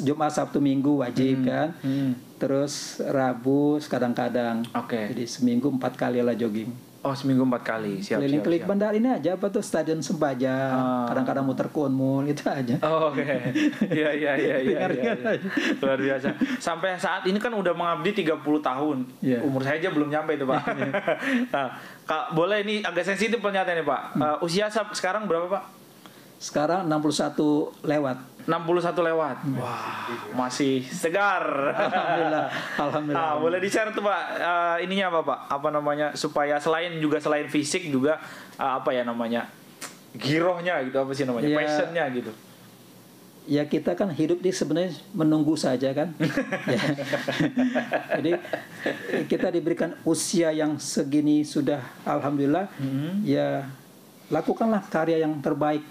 Jumat, Sabtu, Minggu wajib kan. Terus Rabu kadang-kadang. Jadi seminggu 4 kali lah jogging. Oh seminggu 4 kali. Siap. Keliling-keliling bandar ini aja apa tuh Stadion Sembaja. Kadang-kadang muter Kunmul itu aja. Oke. Iya. Luar biasa. Sampai saat ini kan udah mengabdi 30 tahun. Umur saya aja belum nyampe itu Pak. Nah, Kak, boleh ini agak sensitif pernyataan ini Pak. Usia sekarang berapa Pak? Sekarang 61 lewat. 61 lewat. Wah, masih segar. Alhamdulillah. Boleh di-share tuh Pak, ininya apa Pak? Apa namanya? Supaya selain fisik juga girohnya gitu, apa sih namanya? Passionnya gitu. Ya kita kan hidup di sebenarnya menunggu saja kan. Jadi kita diberikan usia yang segini sudah alhamdulillah. Ya lakukanlah karya yang terbaik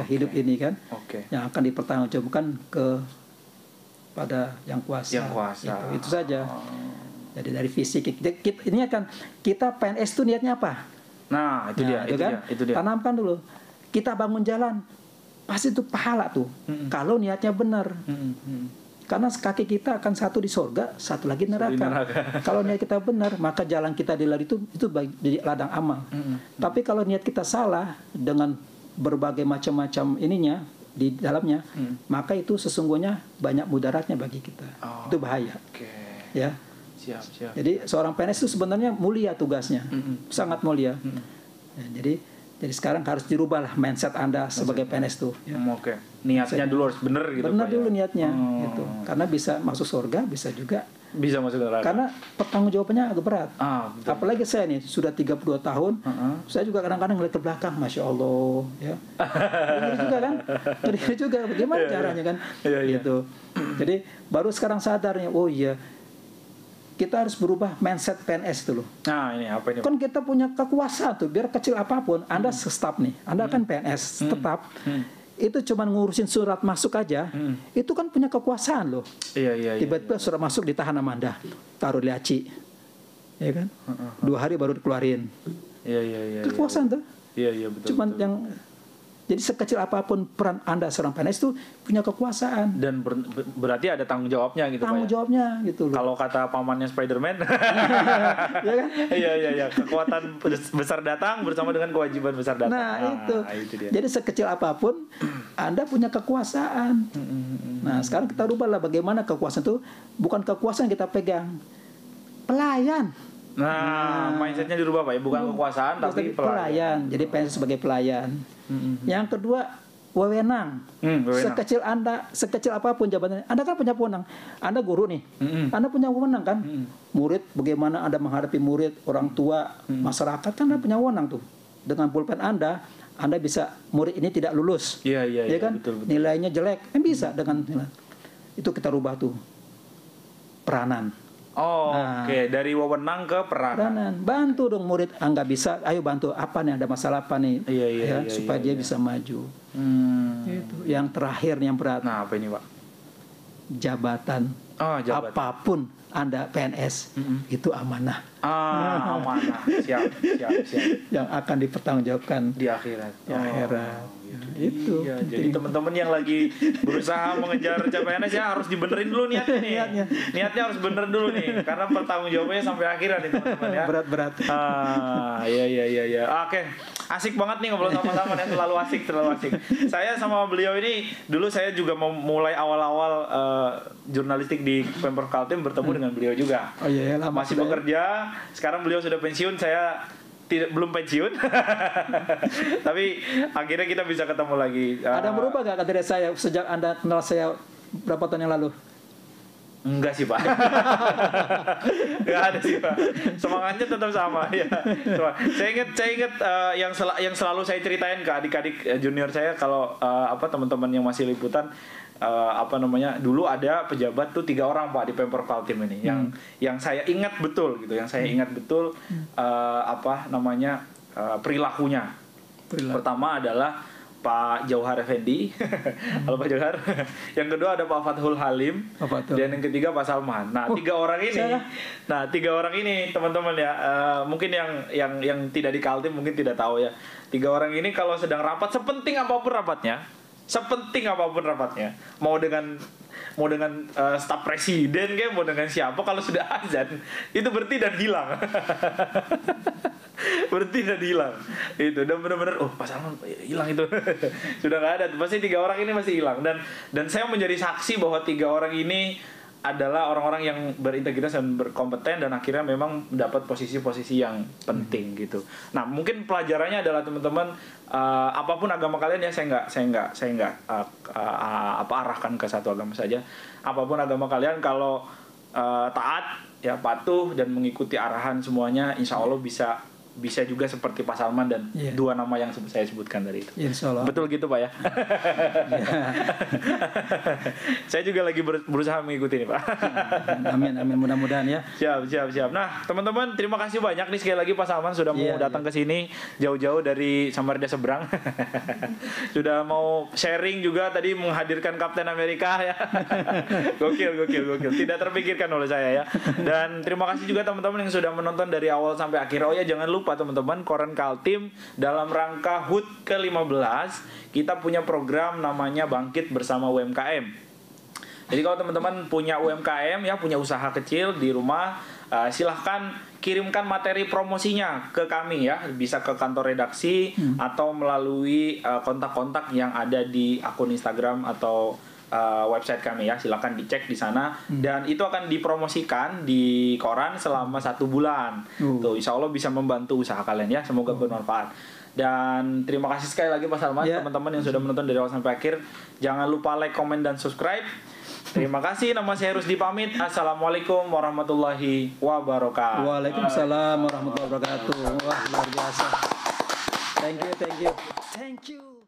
hidup ini kan. Yang akan dipertanggungjawabkan pada yang kuasa. Itu saja. Jadi dari fisik ini akan kita PNS itu niatnya apa? Nah, itu dia. Tanamkan dulu. Kita bangun jalan. Pasti itu pahala tuh. Kalau niatnya benar. Karena kaki kita akan satu di sorga, satu lagi Di neraka. neraka. Kalau niat kita benar, maka jalan kita di lari itu jadi ladang amal. Tapi kalau niat kita salah dengan berbagai macam-macam ininya di dalamnya, maka itu sesungguhnya banyak mudaratnya bagi kita. Itu bahaya. Oke. Ya. Siap. Jadi seorang PNS itu sebenarnya mulia tugasnya, sangat mulia. Ya, jadi sekarang harus dirubah lah mindset Anda sebagai PNS tuh. Ya. Oke. Niatnya dulu harus bener gitu. Benar Pak, dulu ya? niatnya, gitu. Karena bisa masuk surga, bisa juga. Bisa masuk neraka. Karena pertanggungjawabannya agak berat. Betul. Apalagi saya nih sudah 32 tahun, saya juga kadang-kadang ngeliat ke belakang, masya Allah, ya. Jadi juga kan, jadi juga bagaimana caranya kan, gitu. Jadi baru sekarang sadarnya, oh iya, kita harus berubah mindset PNS itu loh. Nah ini apa ini? Kan kita punya kekuasaan tuh, biar kecil apapun, Anda staf nih, Anda kan PNS tetap, itu cuman ngurusin surat masuk aja, itu kan punya kekuasaan loh. Iya. Tiba-tiba surat masuk ditahan sama Anda, taruh di laci, ya kan? 2 hari baru dikeluarin. Iya. Kekuasaan tuh. Iya betul. Cuman yang jadi sekecil apapun peran Anda seorang PNS itu punya kekuasaan. Dan berarti ada tanggung jawabnya gitu Tanggung Pak. Ya? jawabnya gitu loh. Kalau kata pamannya Spider-Man. Ya kan? Iya. Kekuatan besar datang bersama dengan kewajiban besar datang. Nah, itu dia. Jadi sekecil apapun Anda punya kekuasaan. Nah, sekarang kita rubahlah bagaimana kekuasaan itu bukan kekuasaan yang kita pegang. Pelayan. Nah, mindsetnya dirubah Pak ya, bukan kekuasaan tapi pelayan. Jadi PNS sebagai pelayan. Yang kedua, wewenang. Wewenang. Sekecil apapun jabatannya, Anda kan punya wewenang. Anda guru nih, Anda punya wewenang kan? Murid, bagaimana Anda menghadapi murid, orang tua, masyarakat kan Anda punya wewenang tuh. Dengan pulpen Anda bisa murid ini tidak lulus. Iya, Ya kan? betul. Nilainya jelek, kan bisa dengan itu kita rubah tuh peranan. Oke. Dari wewenang ke peranan. Bantu dong murid, nggak bisa, ayo bantu, apa nih, ada masalah apa nih, Iya, supaya dia bisa maju. Itu yang terakhir yang berat, Nah apa ini Pak? jabatan. Jabatan. Apapun Anda PNS itu amanah Amanah. Siap. yang akan dipertanggungjawabkan Di akhirat. di akhirat. Itu Iya, jadi teman-teman yang lagi berusaha mengejar CPNS ya harus dibenerin dulu niatnya nih. Niatnya harus bener dulu nih, karena pertanggungjawabannya sampai akhirat nih teman-teman ya. berat. Iya. Oke, asik banget nih ngobrol sama-sama ya, terlalu asik. Saya sama beliau ini dulu saya juga mau mulai awal-awal jurnalistik di Pemprov Kaltim bertemu dengan beliau juga. Oh iya, lama Masih sudah ya. bekerja, sekarang beliau sudah pensiun, saya belum pensiun. Tapi akhirnya kita bisa ketemu lagi. Ada yang berubah gak dari saya sejak Anda kenal saya berapa tahun yang lalu? Enggak sih Pak. Enggak ada sih Pak. Semangatnya tetap sama ya. Saya ingat yang selalu saya ceritain ke adik-adik junior saya kalau teman-teman yang masih liputan dulu ada pejabat tuh 3 orang Pak di Pemprov Kaltim ini yang saya ingat betul gitu, perilakunya. Pertama adalah Pak Jauhar Effendi. Halo Pak Jauhar. Yang kedua ada Pak Fathul Halim. Dan yang ketiga Pak Salman. Nah, 3 orang ini teman-teman ya, mungkin yang tidak di Kaltim mungkin tidak tahu ya. 3 orang ini kalau sedang rapat, sepenting apapun rapatnya, mau dengan staf presiden kayak, mau dengan siapa, kalau sudah azan itu berhenti dan hilang. Itu dan benar-benar Pak Salman hilang itu. Sudah nggak ada, pasti 3 orang ini masih hilang, dan saya menjadi saksi bahwa 3 orang ini adalah orang-orang yang berintegritas dan berkompeten dan akhirnya memang mendapat posisi-posisi yang penting gitu. Nah, mungkin pelajarannya adalah teman-teman, apapun agama kalian ya, saya nggak arahkan ke satu agama saja. Apapun agama kalian, kalau taat ya, patuh dan mengikuti arahan semuanya, insya Allah bisa juga seperti Pak Salman dan 2 nama yang saya sebutkan dari itu. Insya Allah. Betul gitu Pak ya? Saya juga lagi berusaha mengikuti ini Pak. Amin, mudah-mudahan ya. Siap. Nah teman-teman, terima kasih banyak nih sekali lagi Pak Salman sudah mau datang ke sini jauh-jauh dari Samarinda seberang. Sudah mau sharing juga tadi, menghadirkan Kapten Amerika ya. Gokil. Tidak terpikirkan oleh saya ya. Dan terima kasih juga teman-teman yang sudah menonton dari awal sampai akhir. Oh ya, jangan lupa teman-teman, Koran Kaltim dalam rangka HUT ke-15 kita punya program namanya Bangkit Bersama UMKM. Jadi kalau teman-teman punya UMKM ya, punya usaha kecil di rumah, silahkan kirimkan materi promosinya ke kami ya, bisa ke kantor redaksi atau melalui kontak-kontak yang ada di akun Instagram atau website kami ya, silahkan dicek di sana dan itu akan dipromosikan di koran selama 1 bulan. Tuh, insya Allah bisa membantu usaha kalian ya, semoga bermanfaat. Dan terima kasih sekali lagi Pak Salman, teman-teman yang sudah menonton dari awal sampai akhir. Jangan lupa like, komen, dan subscribe. Terima kasih, nama saya Rusdi pamit. Assalamualaikum warahmatullahi wabarakatuh. Waalaikumsalam warahmatullahi wabarakatuh. Wah, luar biasa. Thank you.